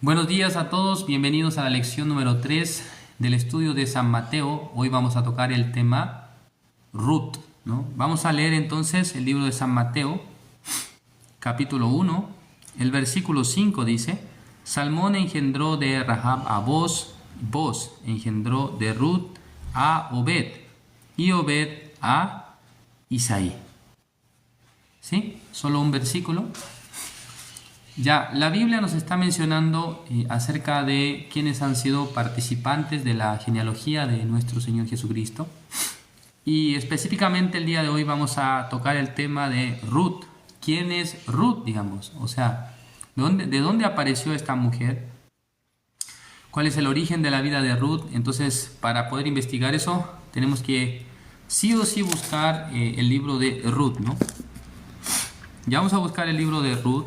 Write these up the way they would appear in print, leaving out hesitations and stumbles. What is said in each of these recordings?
Buenos días a todos, bienvenidos a la lección número 3 del estudio de San Mateo. Hoy vamos a tocar el tema Ruth, ¿no? Vamos a leer entonces el libro de San Mateo, capítulo 1, el versículo 5 dice: Salmón engendró de Rahab a Boz, Boz engendró de Ruth a Obed, y Obed a Isaí. ¿Sí? Solo un versículo. Ya, la Biblia nos está mencionando acerca de quienes han sido participantes de la genealogía de nuestro Señor Jesucristo. Y específicamente el día de hoy vamos a tocar el tema de Ruth. ¿Quién es Ruth, digamos? O sea, ¿de dónde apareció esta mujer? ¿Cuál es el origen de la vida de Ruth? Entonces, para poder investigar eso, tenemos que sí o sí buscar el libro de Ruth, ¿no? Ya vamos a buscar el libro de Ruth.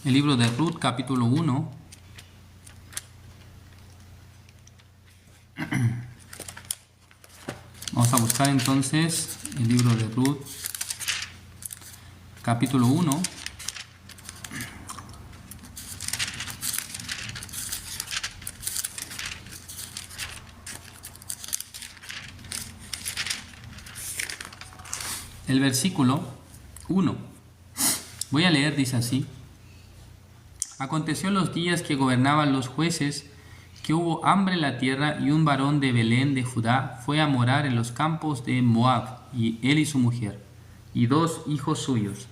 El libro de Ruth, capítulo 1. Vamos a buscar entonces el libro de Ruth, capítulo 1. El versículo 1. Voy a leer, dice así: Aconteció en los días que gobernaban los jueces, que hubo hambre en la tierra, y un varón de Belén de Judá fue a morar en los campos de Moab, y él y su mujer, y 2 hijos suyos.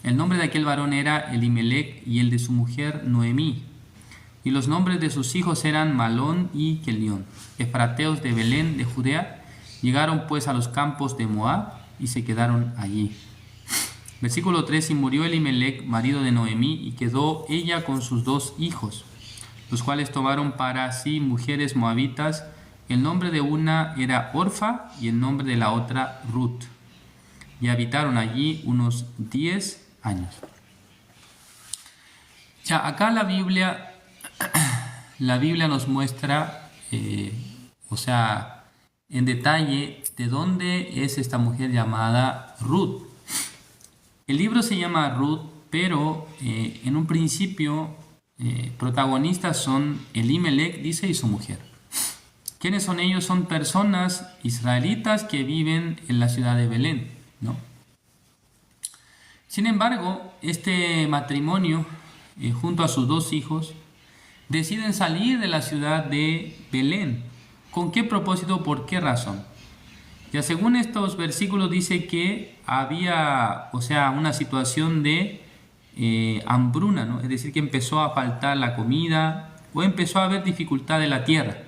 El nombre de aquel varón era Elimelec, y el de su mujer Noemí. Y los nombres de sus hijos eran Malón y Kelión, efrateos de Belén de Judea. Llegaron pues a los campos de Moab, y se quedaron allí. Versículo 3: Y murió Elimelec, marido de Noemí, y quedó ella con sus 2 hijos, los cuales tomaron para sí mujeres moabitas. El nombre de una era Orfa, y el nombre de la otra Ruth. Y habitaron allí unos 10 años. Ya, acá la Biblia nos muestra, en detalle, de dónde es esta mujer llamada Ruth. El libro se llama Ruth, pero en un principio protagonistas son Elimelec, dice, y su mujer. ¿Quiénes son ellos? Son personas israelitas que viven en la ciudad de Belén, ¿no? Sin embargo, este matrimonio, junto a sus 2 hijos, deciden salir de la ciudad de Belén. ¿Con qué propósito? ¿Por qué razón? Ya según estos versículos dice que había, una situación de hambruna, ¿no? Es decir, que empezó a faltar la comida o empezó a haber dificultad en la tierra.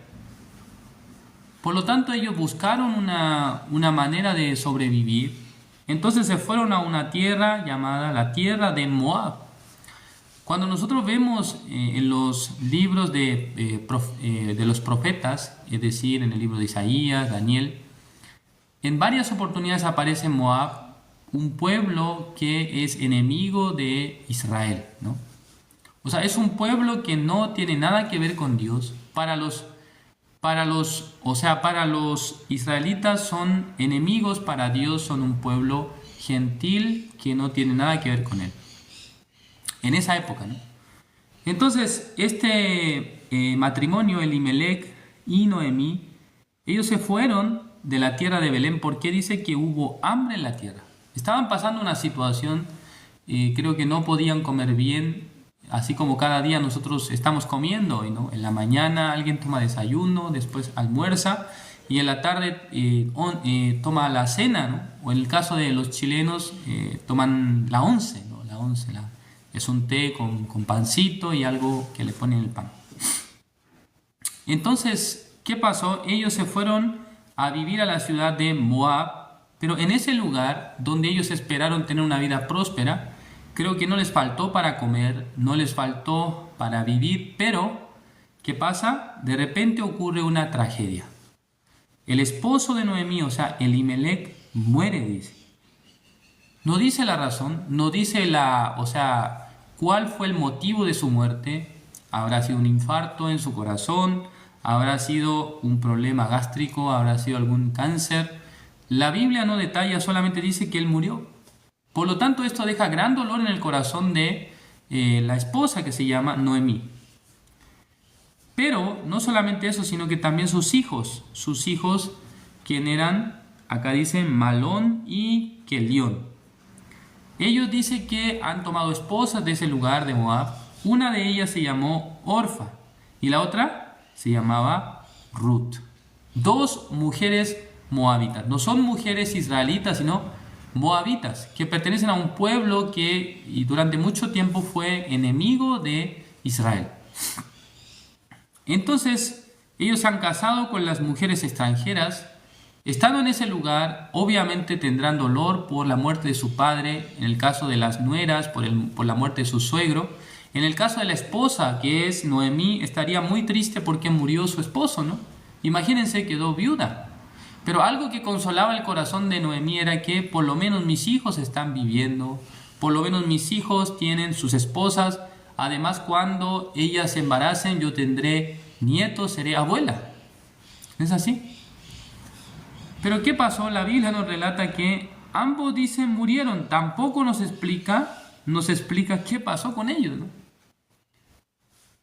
Por lo tanto, ellos buscaron una manera de sobrevivir. Entonces se fueron a una tierra llamada la tierra de Moab. Cuando nosotros vemos en los libros de los profetas, es decir, en el libro de Isaías, Daniel, en varias oportunidades aparece Moab, un pueblo que es enemigo de Israel, ¿no? O sea, es un pueblo que no tiene nada que ver con Dios. Para los israelitas son enemigos, para Dios son un pueblo gentil que no tiene nada que ver con él. En esa época, ¿no? Entonces, este matrimonio, Elimelec y Noemí, ellos se fueron de la tierra de Belén porque dice que hubo hambre en la tierra. Estaban pasando una situación, creo que no podían comer bien, así como cada día nosotros estamos comiendo, ¿no? En la mañana alguien toma desayuno, después almuerza, y en la tarde toma la cena, ¿no? O en el caso de los chilenos toman la once, ¿no? La once es un té con pancito y algo que le ponen el pan. Entonces, ¿qué pasó? Ellos se fueron a vivir a la ciudad de Moab, pero en ese lugar donde ellos esperaron tener una vida próspera, creo que no les faltó para comer, no les faltó para vivir, pero ¿qué pasa? De repente ocurre una tragedia. El esposo de Noemí, Elimelec, muere, dice. No dice la razón, no dice cuál fue el motivo de su muerte. Habrá sido un infarto en su corazón, habrá sido un problema gástrico, habrá sido algún cáncer, La Biblia no detalla, solamente dice que él murió. Por lo tanto, esto deja gran dolor en el corazón de la esposa que se llama Noemí. Pero no solamente eso, sino que también sus hijos, quien eran, acá dice, Malón y Kelión. Ellos dicen que han tomado esposas de ese lugar de Moab. Una de ellas se llamó Orfa y la otra se llamaba Ruth. Dos mujeres moabitas. No son mujeres israelitas, sino moabitas, que pertenecen a un pueblo que y durante mucho tiempo fue enemigo de Israel. Entonces, ellos se han casado con las mujeres extranjeras. Estando en ese lugar, obviamente tendrán dolor por la muerte de su padre, en el caso de las nueras, por la muerte de su suegro. En el caso de la esposa, que es Noemí, estaría muy triste porque murió su esposo, ¿no? Imagínense, quedó viuda. Pero algo que consolaba el corazón de Noemí era que por lo menos mis hijos están viviendo, por lo menos mis hijos tienen sus esposas. Además, cuando ellas se embaracen, yo tendré nietos, seré abuela. ¿Es así? Pero ¿qué pasó? La Biblia nos relata que ambos dicen murieron. Tampoco nos explica qué pasó con ellos, ¿no?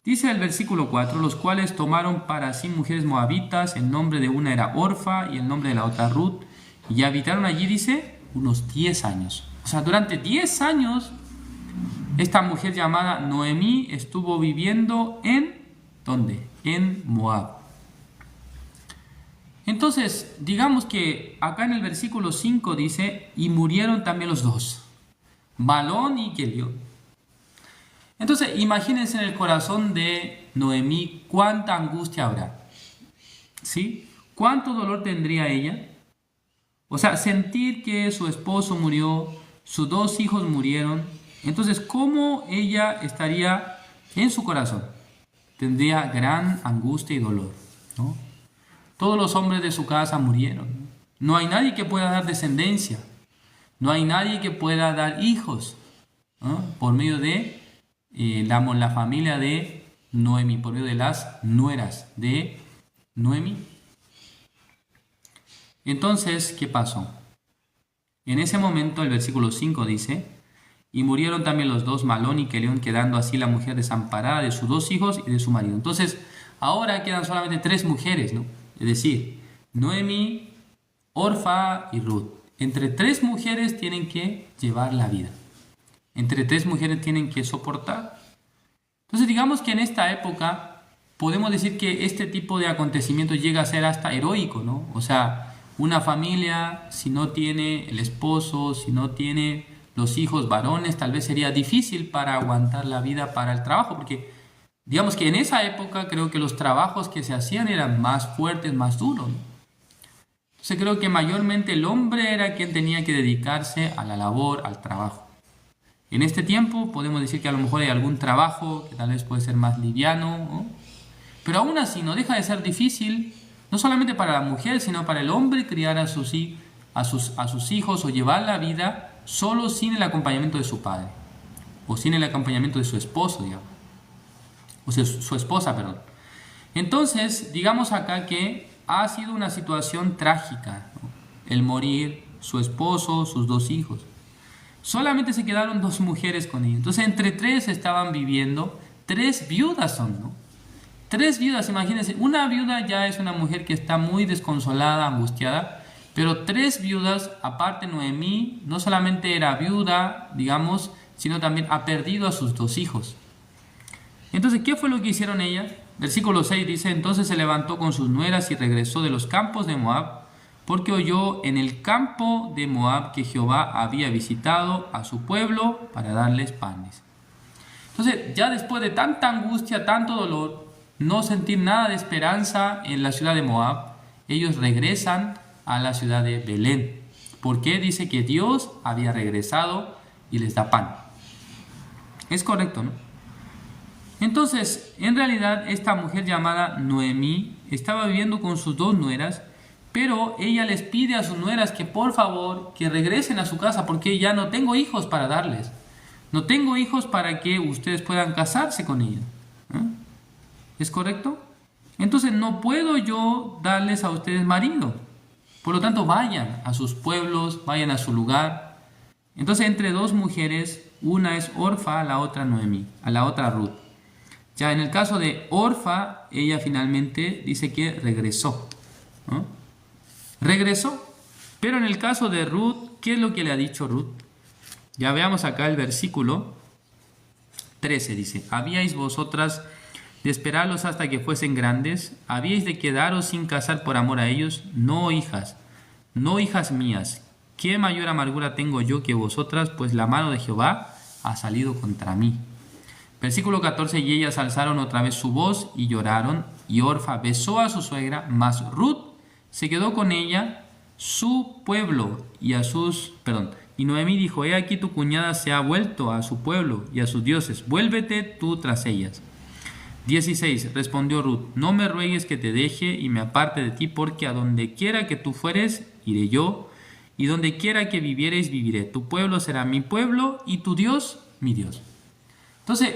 Dice el versículo 4, los cuales tomaron para sí mujeres moabitas, el nombre de una era Orfa y el nombre de la otra Ruth, y habitaron allí, dice, unos 10 años. O sea, durante 10 años, esta mujer llamada Noemí estuvo viviendo ¿dónde? En Moab. Entonces, digamos que acá en el versículo 5 dice, y murieron también los dos, Malón y Kelión. Entonces, imagínense en el corazón de Noemí cuánta angustia habrá. ¿Sí? ¿Cuánto dolor tendría ella? O sea, sentir que su esposo murió, sus dos hijos murieron. Entonces, ¿cómo ella estaría en su corazón? Tendría gran angustia y dolor, ¿no? Todos los hombres de su casa murieron. No hay nadie que pueda dar descendencia. No hay nadie que pueda dar hijos, ¿no? Por medio de la familia de Noemí, por medio de las nueras de Noemí. Entonces, ¿qué pasó? En ese momento, el versículo 5 dice, y murieron también los dos, Malón y Kelión, quedando así la mujer desamparada de sus dos hijos y de su marido. Entonces, ahora quedan solamente 3 mujeres, ¿no? Es decir, Noemí, Orfa y Ruth. Entre 3 mujeres tienen que llevar la vida. Entre 3 mujeres tienen que soportar. Entonces, digamos que en esta época podemos decir que este tipo de acontecimientos llega a ser hasta heroico, ¿no? O sea, una familia, si no tiene el esposo, si no tiene los hijos varones, tal vez sería difícil para aguantar la vida para el trabajo, porque digamos que en esa época creo que los trabajos que se hacían eran más fuertes, más duros, ¿no? Entonces creo que mayormente el hombre era quien tenía que dedicarse a la labor, al trabajo. En este tiempo podemos decir que a lo mejor hay algún trabajo que tal vez puede ser más liviano, ¿no? Pero aún así no deja de ser difícil, no solamente para la mujer, sino para el hombre criar a sus hijos o llevar la vida solo sin el acompañamiento de su padre, o sin el acompañamiento de su esposo, digamos. O sea, su esposa, perdón. Entonces, digamos acá que ha sido una situación trágica, ¿no? El morir, su esposo, sus 2 hijos. Solamente se quedaron 2 mujeres con ella. Entonces, entre 3 estaban viviendo, 3 viudas son, ¿no? 3 viudas, imagínense. Una viuda ya es una mujer que está muy desconsolada, angustiada, pero 3 viudas, aparte Noemí, no solamente era viuda, digamos, sino también ha perdido a sus 2 hijos. Entonces, ¿qué fue lo que hicieron ellas? Versículo 6 dice, entonces se levantó con sus nueras y regresó de los campos de Moab, porque oyó en el campo de Moab que Jehová había visitado a su pueblo para darles panes. Entonces, ya después de tanta angustia, tanto dolor, no sentir nada de esperanza en la ciudad de Moab, ellos regresan a la ciudad de Belén, porque dice que Dios había regresado y les da pan. Es correcto, ¿no? Entonces, en realidad, esta mujer llamada Noemí estaba viviendo con sus 2 nueras, pero ella les pide a sus nueras que por favor, que regresen a su casa, porque ya no tengo hijos para darles. No tengo hijos para que ustedes puedan casarse con ella. ¿Es correcto? Entonces, no puedo yo darles a ustedes marido. Por lo tanto, vayan a sus pueblos, vayan a su lugar. Entonces, entre dos mujeres, una es Orfa, la otra Noemí, a la otra Ruth. Ya en el caso de Orfa, ella finalmente dice que regresó, ¿no? Regresó. Pero en el caso de Ruth, ¿qué es lo que le ha dicho Ruth? Ya veamos acá el versículo 13, dice: ¿Habíais vosotras de esperarlos hasta que fuesen grandes? ¿Habíais de quedaros sin casar por amor a ellos? No, hijas mías, ¿qué mayor amargura tengo yo que vosotras? Pues la mano de Jehová ha salido contra mí. Versículo 14: y ellas alzaron otra vez su voz y lloraron, y Orfa besó a su suegra, mas Ruth se quedó con ella, su pueblo y Noemí dijo: he aquí tu cuñada se ha vuelto a su pueblo y a sus dioses, vuélvete tú tras ellas. 16. Respondió Ruth: no me ruegues que te deje y me aparte de ti, porque a donde quiera que tú fueres, iré yo, y donde quiera que vivieres, viviré. Tu pueblo será mi pueblo y tu Dios, mi Dios. Entonces,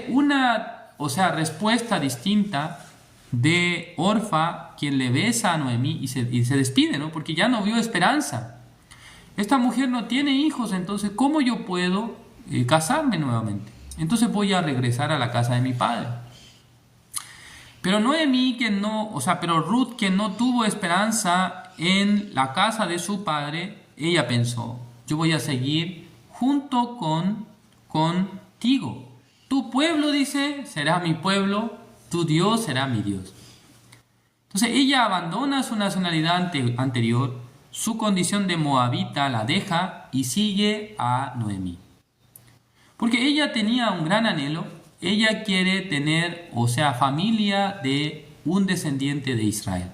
respuesta distinta de Orfa, quien le besa a Noemí y se despide, ¿no? Porque ya no vio esperanza. Esta mujer no tiene hijos, entonces, ¿cómo yo puedo casarme nuevamente? Entonces voy a regresar a la casa de mi padre. Pero Ruth, que no tuvo esperanza en la casa de su padre, ella pensó: yo voy a seguir junto contigo. Tu pueblo, dice, será mi pueblo, tu Dios será mi Dios. Entonces ella abandona su nacionalidad anterior, su condición de moabita la deja y sigue a Noemí. Porque ella tenía un gran anhelo. Ella quiere tener, familia de un descendiente de Israel.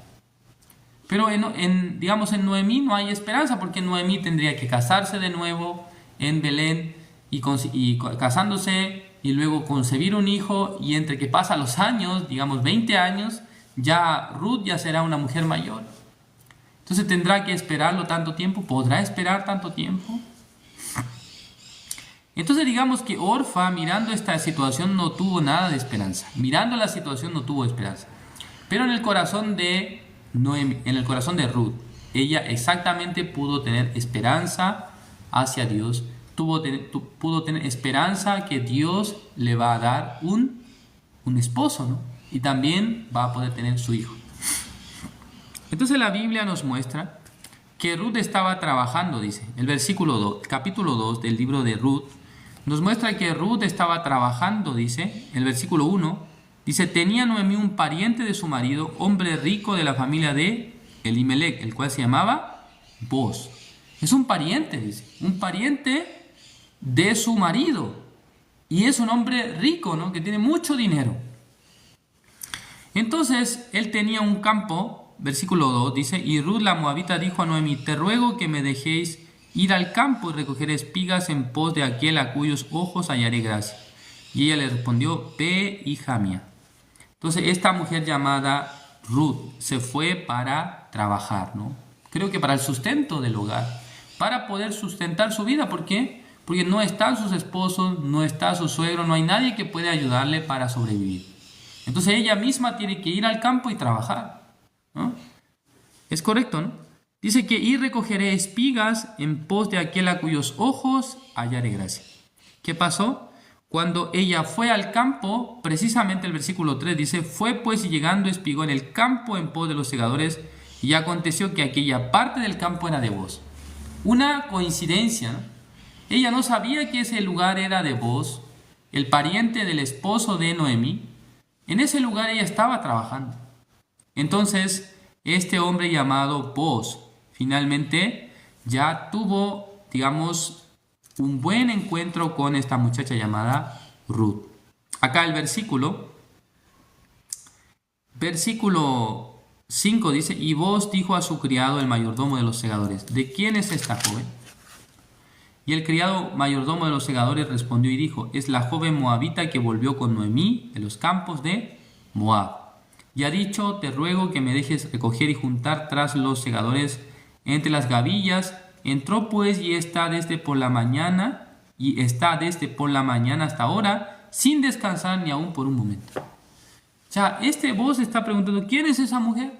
Pero en Noemí no hay esperanza, porque Noemí tendría que casarse de nuevo en Belén y casándose y luego concebir un hijo, y entre que pasan los años, 20 años, ya Ruth ya será una mujer mayor. Entonces tendrá que esperarlo tanto tiempo. ¿Podrá esperar tanto tiempo? Entonces digamos que Orfa, mirando esta situación, no tuvo nada de esperanza. Mirando la situación no tuvo esperanza. Pero en el corazón de Noemí, en el corazón de Ruth, ella exactamente pudo tener esperanza hacia Dios. Pudo tener esperanza que Dios le va a dar un esposo, ¿no? Y también va a poder tener su hijo. Entonces la Biblia nos muestra que Ruth estaba trabajando, dice. El versículo 2, capítulo 2 del libro de Ruth, nos muestra que Ruth estaba trabajando, dice. El versículo 1 dice: tenía Noemí un pariente de su marido, hombre rico de la familia de Elimelec, el cual se llamaba Boz. Es un pariente, dice. Un pariente de su marido. Y es un hombre rico, ¿no? Que tiene mucho dinero. Entonces, él tenía un campo, versículo 2, dice: y Ruth la moabita dijo a Noemí: te ruego que me dejéis ir al campo y recoger espigas en pos de aquel a cuyos ojos hallaré gracia. Y ella le respondió: ve, hija mía. Entonces, esta mujer llamada Ruth se fue para trabajar, ¿no? Creo que para el sustento del hogar, para poder sustentar su vida. ¿Por qué? Porque no están sus esposos, no está su suegro, no hay nadie que pueda ayudarle para sobrevivir. Entonces ella misma tiene que ir al campo y trabajar, ¿no? Es correcto, ¿no? Dice que: y recogeré espigas en pos de aquel a cuyos ojos hallaré gracia. ¿Qué pasó? Cuando ella fue al campo, precisamente el versículo 3 dice: fue pues y llegando espigó en el campo en pos de los segadores, y aconteció que aquella parte del campo era de Boz. Una coincidencia, ¿no? Ella no sabía que ese lugar era de Boz, el pariente del esposo de Noemí. En ese lugar ella estaba trabajando. Entonces, este hombre llamado Boz finalmente ya tuvo, un buen encuentro con esta muchacha llamada Ruth. Acá el versículo 5 dice: y Boz dijo a su criado, el mayordomo de los segadores: ¿de quién es esta joven? Y el criado mayordomo de los segadores respondió y dijo: es la joven moabita que volvió con Noemí de los campos de Moab. Y ha dicho: te ruego que me dejes recoger y juntar tras los segadores entre las gavillas. Entró pues y está desde por la mañana hasta ahora, sin descansar ni aún por un momento. O sea, este Boz está preguntando: ¿quién es esa mujer?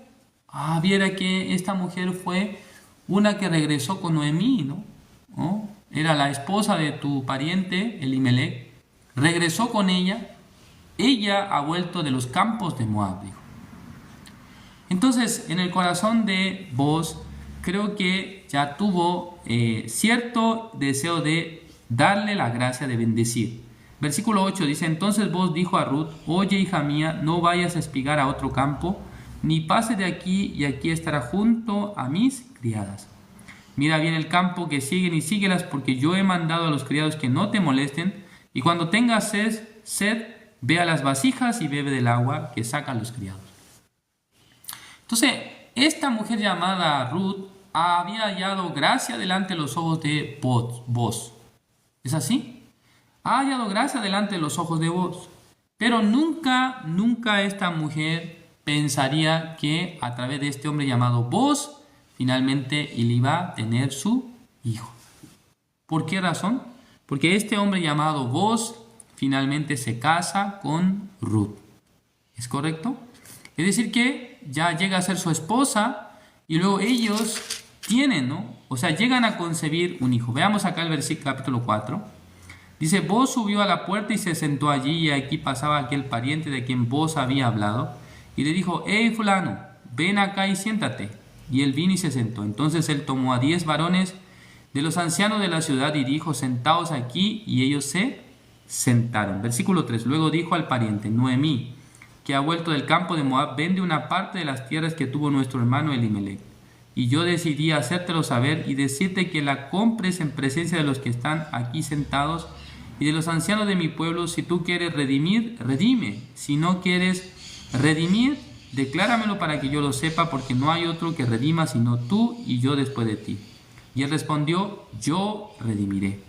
Viera que esta mujer fue una que regresó con Noemí, ¿no? Era la esposa de tu pariente, Elimelech, regresó con ella, ella ha vuelto de los campos de Moab, dijo. Entonces, en el corazón de Booz, creo que ya tuvo cierto deseo de darle la gracia de bendecir. Versículo 8 dice, entonces Booz dijo a Ruth, oye, hija mía, no vayas a espigar a otro campo, ni pase de aquí, y aquí estará junto a mis criadas. Mira bien el campo que siguen y síguelas, porque yo he mandado a los criados que no te molesten, y cuando tengas sed, ve a las vasijas y bebe del agua que sacan los criados. Entonces, esta mujer llamada Ruth había hallado gracia delante de los ojos de Booz. ¿Es así? Ha hallado gracia delante de los ojos de Booz. Pero nunca esta mujer pensaría que a través de este hombre llamado Booz, finalmente él iba a tener su hijo. ¿Por qué razón? Porque este hombre llamado Booz finalmente se casa con Ruth. ¿Es correcto? Es decir que ya llega a ser su esposa y luego ellos tienen, ¿no? O sea, llegan a concebir un hijo. Veamos acá el versículo capítulo 4. Dice, Booz subió a la puerta y se sentó allí, y aquí pasaba aquel pariente de quien Booz había hablado. Y le dijo, hey fulano, ven acá y siéntate. Y él vino y se sentó. Entonces él tomó a 10 varones de los ancianos de la ciudad y dijo, sentaos aquí, y ellos se sentaron. Versículo 3. Luego dijo al pariente, Noemí, que ha vuelto del campo de Moab, vende una parte de las tierras que tuvo nuestro hermano Elimelech. Y yo decidí hacértelo saber y decirte que la compres en presencia de los que están aquí sentados y de los ancianos de mi pueblo. Si tú quieres redimir, redime. Si no quieres redimir, decláramelo para que yo lo sepa, porque no hay otro que redima sino tú y yo después de ti. Y él respondió, yo redimiré.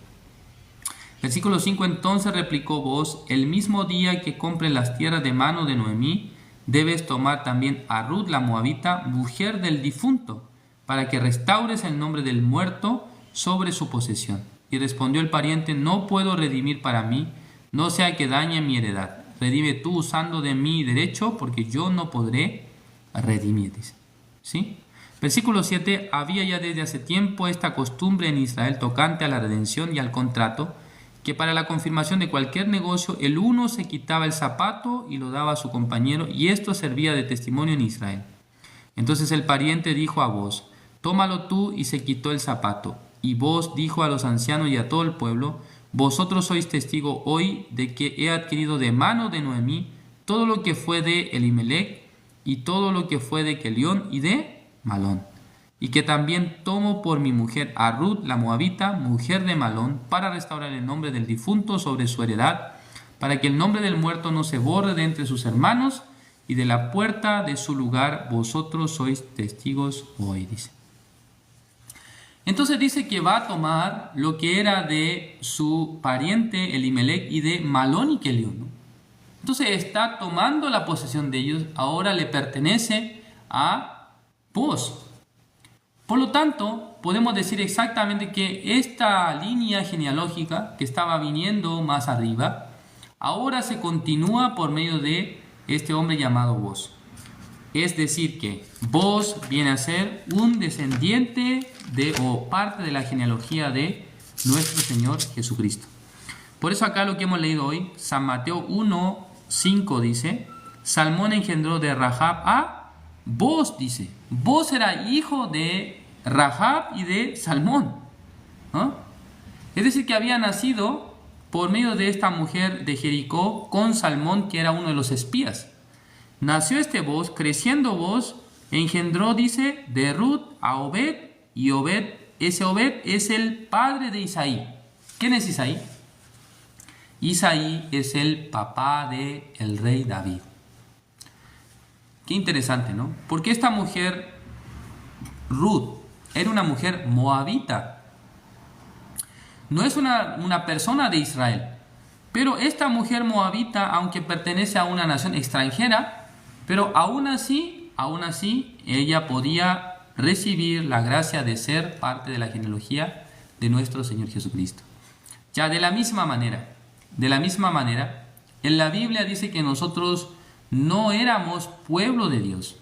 Versículo 5, entonces replicó Booz, el mismo día que compres las tierras de mano de Noemí, debes tomar también a Ruth la moabita, mujer del difunto, para que restaures el nombre del muerto sobre su posesión. Y respondió el pariente, no puedo redimir para mí, no sea que dañe mi heredad. Redime tú usando de mi derecho, porque yo no podré redimir, dice. ¿Sí? Versículo 7, había ya desde hace tiempo esta costumbre en Israel tocante a la redención y al contrato, que para la confirmación de cualquier negocio el uno se quitaba el zapato y lo daba a su compañero, y esto servía de testimonio en Israel. Entonces el pariente dijo a Booz, tómalo tú, y se quitó el zapato. Y Booz dijo a los ancianos y a todo el pueblo, vosotros sois testigo hoy de que he adquirido de mano de Noemí todo lo que fue de Elimelech y todo lo que fue de Kelión y de Malón, y que también tomo por mi mujer a Ruth la moabita, mujer de Malón, para restaurar el nombre del difunto sobre su heredad, para que el nombre del muerto no se borre de entre sus hermanos, y de la puerta de su lugar vosotros sois testigos hoy, dice. Entonces dice que va a tomar lo que era de su pariente Elimelech y de Malón y Kelión, ¿no? Entonces está tomando la posesión de ellos, ahora le pertenece a Booz. Por lo tanto, podemos decir exactamente que esta línea genealógica que estaba viniendo más arriba, ahora se continúa por medio de este hombre llamado Booz. Es decir que Booz viene a ser un descendiente o parte de la genealogía de nuestro Señor Jesucristo. Por eso acá lo que hemos leído hoy, San Mateo 1:5 dice, Salmón engendró de Rahab a Booz, dice. Booz era hijo de Rahab y de Salmón, ¿no? Es decir que había nacido por medio de esta mujer de Jericó con Salmón, que era uno de los espías. Nació este Booz, creciendo Booz, engendró, dice, de Ruth a Obed, y ese Obed es el padre de Isaí. ¿Quién es Isaí? Isaí es el papá del rey David. Qué interesante, ¿no? Porque esta mujer, Ruth, era una mujer moabita. No es una persona de Israel. Pero esta mujer moabita, aunque pertenece a una nación extranjera, pero aún así, ella podía recibir la gracia de ser parte de la genealogía de nuestro Señor Jesucristo. Ya de la misma manera, en la Biblia dice que nosotros no éramos pueblo de Dios,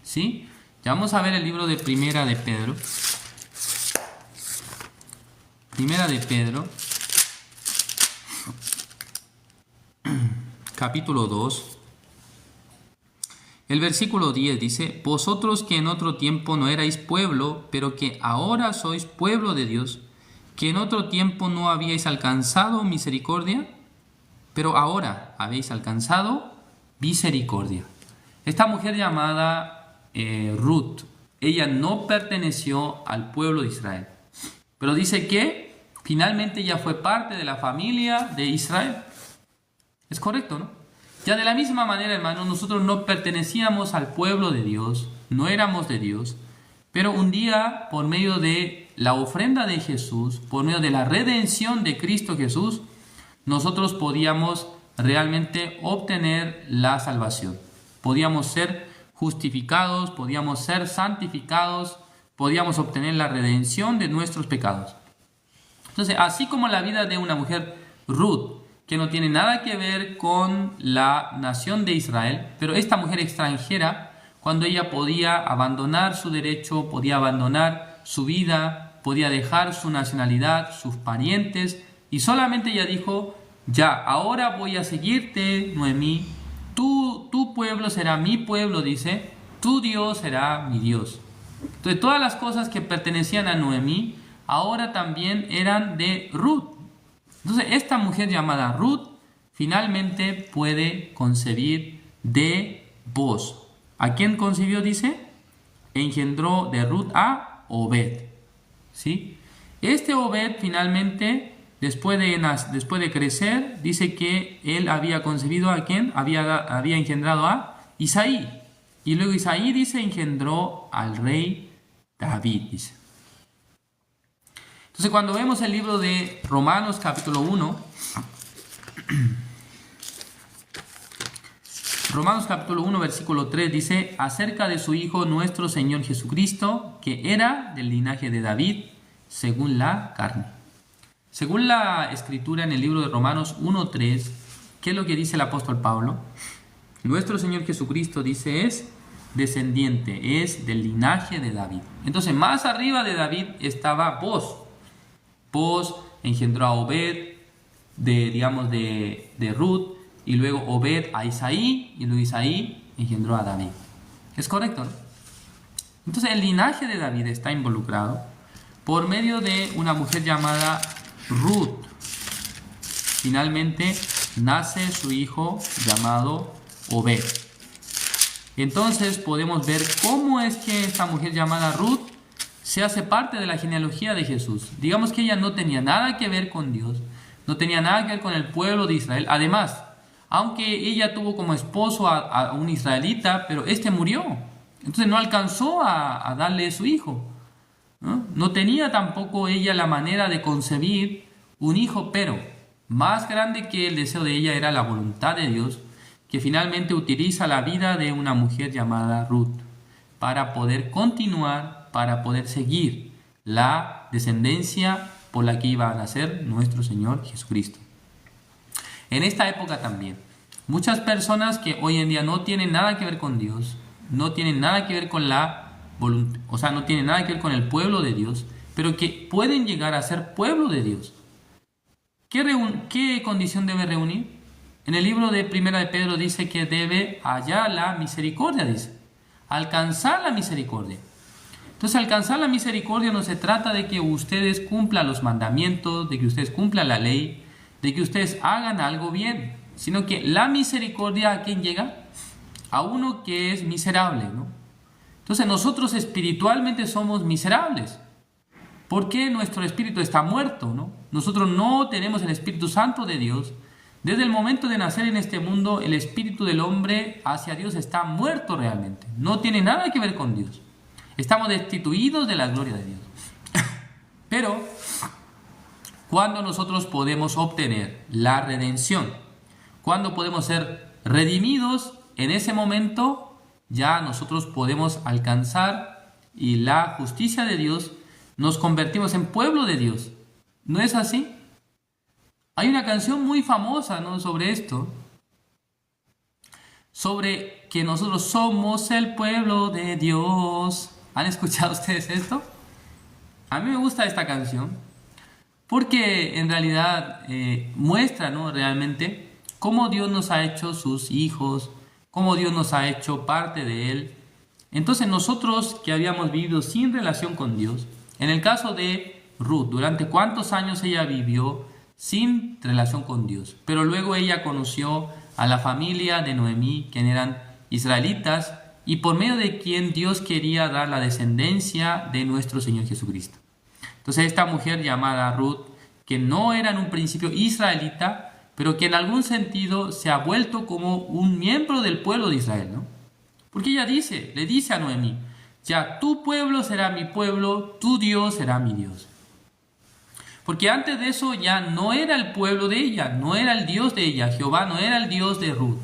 ¿sí? Ya vamos a ver el libro de Primera de Pedro. Primera de Pedro, capítulo 2, el versículo 10 dice: vosotros que en otro tiempo no erais pueblo, pero que ahora sois pueblo de Dios, que en otro tiempo no habíais alcanzado misericordia, pero ahora habéis alcanzado misericordia. Esta mujer llamada Ruth, ella no perteneció al pueblo de Israel, pero dice que finalmente ella fue parte de la familia de Israel. Es correcto, ¿no? Ya de la misma manera, hermanos, nosotros no pertenecíamos al pueblo de Dios, no éramos de Dios, pero un día, por medio de la ofrenda de Jesús, por medio de la redención de Cristo Jesús, nosotros podíamos realmente obtener la salvación. Podíamos ser justificados, podíamos ser santificados, podíamos obtener la redención de nuestros pecados. Entonces, así como la vida de una mujer Ruth, que no tiene nada que ver con la nación de Israel, pero esta mujer extranjera, cuando ella podía abandonar su derecho, podía abandonar su vida, podía dejar su nacionalidad, sus parientes, y solamente ella dijo: ya, ahora voy a seguirte, Noemí, tu pueblo será mi pueblo, dice, tu Dios será mi Dios. Entonces todas las cosas que pertenecían a Noemí, ahora también eran de Ruth. Entonces esta mujer llamada Ruth finalmente puede concebir de Booz. ¿A quién concibió? Dice, engendró de Ruth a Obed. ¿Sí? Este Obed finalmente, después de crecer, dice que él había concebido a quién, había engendrado a Isaí. Y luego Isaí, dice, engendró al rey David, dice. Entonces, cuando vemos el libro de Romanos capítulo 1, Romanos capítulo 1, versículo 3 dice, acerca de su Hijo nuestro Señor Jesucristo, que era del linaje de David, según la carne. Según la escritura en el libro de Romanos 1, 3, ¿qué es lo que dice el apóstol Pablo? Nuestro Señor Jesucristo, dice, es descendiente, es del linaje de David. Entonces, más arriba de David estaba Booz. Booz engendró a Obed, de Ruth, y luego Obed a Isaí, y luego Isaí engendró a David. ¿Es correcto, no? Entonces el linaje de David está involucrado por medio de una mujer llamada Ruth. Finalmente nace su hijo llamado Obed. Entonces podemos ver cómo es que esta mujer llamada Ruth se hace parte de la genealogía de Jesús. Digamos que ella no tenía nada que ver con Dios, no tenía nada que ver con el pueblo de Israel. Además, aunque ella tuvo como esposo a un israelita, pero este murió. Entonces no alcanzó a darle su hijo. No tenía tampoco ella la manera de concebir un hijo, pero más grande que el deseo de ella era la voluntad de Dios, que finalmente utiliza la vida de una mujer llamada Ruth para poder continuar, para poder seguir la descendencia por la que iba a nacer nuestro Señor Jesucristo. En esta época también, muchas personas que hoy en día no tienen nada que ver con Dios, no tienen nada que ver con la voluntad, o sea, no tienen nada que ver con el pueblo de Dios, pero que pueden llegar a ser pueblo de Dios. ¿Qué condición debe reunir? En el libro de Primera de Pedro dice que debe hallar la misericordia, dice, alcanzar la misericordia. Entonces, alcanzar la misericordia no se trata de que ustedes cumplan los mandamientos, de que ustedes cumplan la ley, de que ustedes hagan algo bien, sino que la misericordia, ¿a quién llega? A uno que es miserable, ¿no? Entonces nosotros espiritualmente somos miserables, porque nuestro espíritu está muerto, ¿no? Nosotros no tenemos el Espíritu Santo de Dios. Desde el momento de nacer en este mundo, el espíritu del hombre hacia Dios está muerto realmente, no tiene nada que ver con Dios. Estamos destituidos de la gloria de Dios. Pero cuando nosotros podemos obtener la redención, cuando podemos ser redimidos, en ese momento ya nosotros podemos alcanzar y la justicia de Dios, nos convertimos en pueblo de Dios. ¿No es así? Hay una canción muy famosa, ¿no?, sobre esto, sobre que nosotros somos el pueblo de Dios. ¿Han escuchado ustedes esto? A mí me gusta esta canción porque en realidad muestra, ¿no?, realmente cómo Dios nos ha hecho sus hijos, cómo Dios nos ha hecho parte de Él. Entonces nosotros que habíamos vivido sin relación con Dios, en el caso de Ruth, ¿durante cuántos años ella vivió sin relación con Dios? Pero luego ella conoció a la familia de Noemí, quienes eran israelitas, y por medio de quien Dios quería dar la descendencia de nuestro Señor Jesucristo. Entonces esta mujer llamada Ruth, que no era en un principio israelita, pero que en algún sentido se ha vuelto como un miembro del pueblo de Israel, ¿no? Porque ella le dice a Noemí, ya tu pueblo será mi pueblo, tu Dios será mi Dios. Porque antes de eso ya no era el pueblo de ella, no era el Dios de ella, Jehová no era el Dios de Ruth.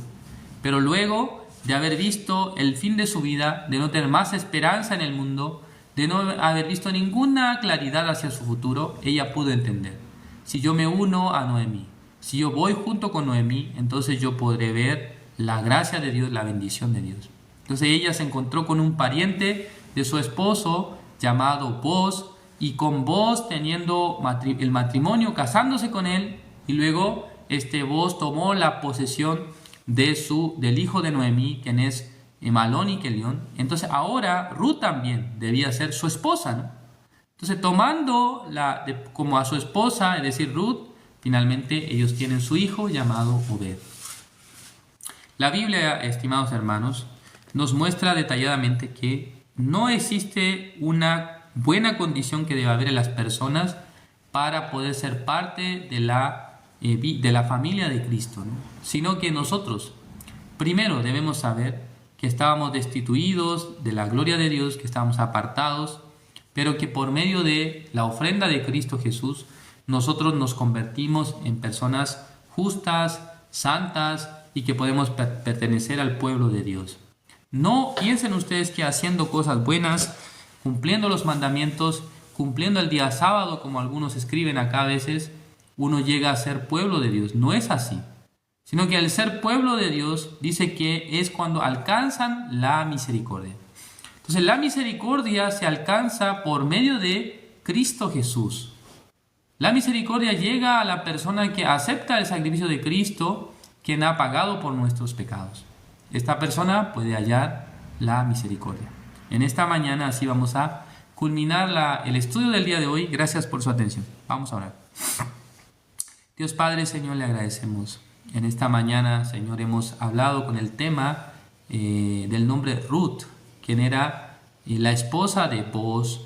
Pero luego de haber visto el fin de su vida, de no tener más esperanza en el mundo, de no haber visto ninguna claridad hacia su futuro, ella pudo entender. Si yo me uno a Noemí, si yo voy junto con Noemí, entonces yo podré ver la gracia de Dios, la bendición de Dios. Entonces ella se encontró con un pariente de su esposo llamado Boaz, y con Boaz teniendo el matrimonio, casándose con él, y luego Boaz tomó la posesión del hijo de Noemí, quien es Malón y Kelión. Entonces ahora Ruth también debía ser su esposa, ¿no? Entonces tomando como a su esposa, es decir, Ruth, finalmente ellos tienen su hijo llamado Obed. La Biblia, estimados hermanos, nos muestra detalladamente que no existe una buena condición que debe haber en las personas para poder ser parte de la familia de Cristo, ¿no? Sino que nosotros primero debemos saber que estábamos destituidos de la gloria de Dios, que estábamos apartados, pero que por medio de la ofrenda de Cristo Jesús nosotros nos convertimos en personas justas, santas, y que podemos pertenecer al pueblo de Dios. No piensen ustedes que haciendo cosas buenas, cumpliendo los mandamientos, cumpliendo el día sábado, como algunos escriben acá a veces, uno llega a ser pueblo de Dios. No es así. Sino que al ser pueblo de Dios, dice que es cuando alcanzan la misericordia. Entonces la misericordia se alcanza por medio de Cristo Jesús. La misericordia llega a la persona que acepta el sacrificio de Cristo, quien ha pagado por nuestros pecados. Esta persona puede hallar la misericordia. En esta mañana así vamos a culminar el estudio del día de hoy. Gracias por su atención. Vamos a orar. Dios Padre, Señor, le agradecemos. En esta mañana, Señor, hemos hablado con el tema del nombre Ruth, quien era la esposa de Boaz.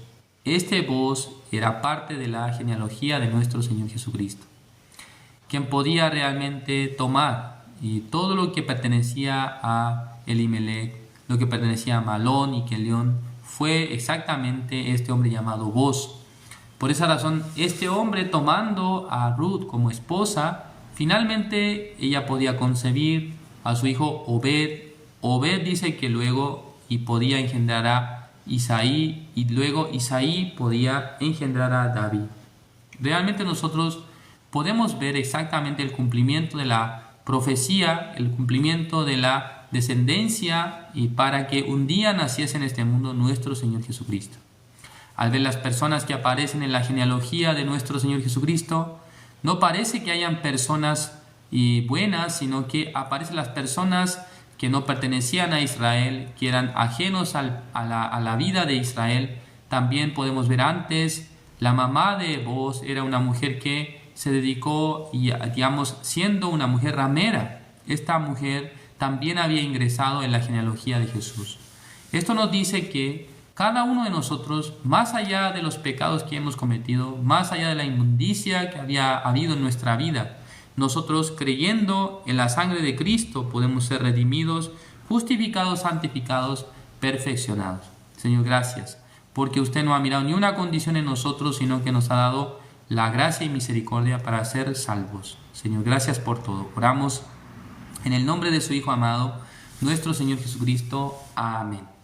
Boaz era parte de la genealogía de nuestro Señor Jesucristo, quien podía realmente tomar todo lo que pertenecía a Elimelech, lo que pertenecía a Malón y Kelión, fue exactamente este hombre llamado Boaz. Por esa razón, este hombre, tomando a Ruth como esposa, finalmente ella podía concebir a su hijo Obed. Obed dice que luego podía engendrar a Isaí, y luego Isaí podía engendrar a David. Realmente nosotros podemos ver exactamente el cumplimiento de la profecía, el cumplimiento de la descendencia, y para que un día naciese en este mundo nuestro Señor Jesucristo. Al ver las personas que aparecen en la genealogía de nuestro Señor Jesucristo, no parece que hayan personas buenas, sino que aparecen las personas que no pertenecían a Israel, que eran ajenos a la vida de Israel. También podemos ver antes, la mamá de Boaz era una mujer que se dedicó, siendo una mujer ramera. Esta mujer también había ingresado en la genealogía de Jesús. Esto nos dice que cada uno de nosotros, más allá de los pecados que hemos cometido, más allá de la inmundicia que había habido en nuestra vida, nosotros, creyendo en la sangre de Cristo, podemos ser redimidos, justificados, santificados, perfeccionados. Señor, gracias, porque usted no ha mirado ni una condición en nosotros, sino que nos ha dado la gracia y misericordia para ser salvos. Señor, gracias por todo. Oramos en el nombre de su Hijo amado, nuestro Señor Jesucristo. Amén.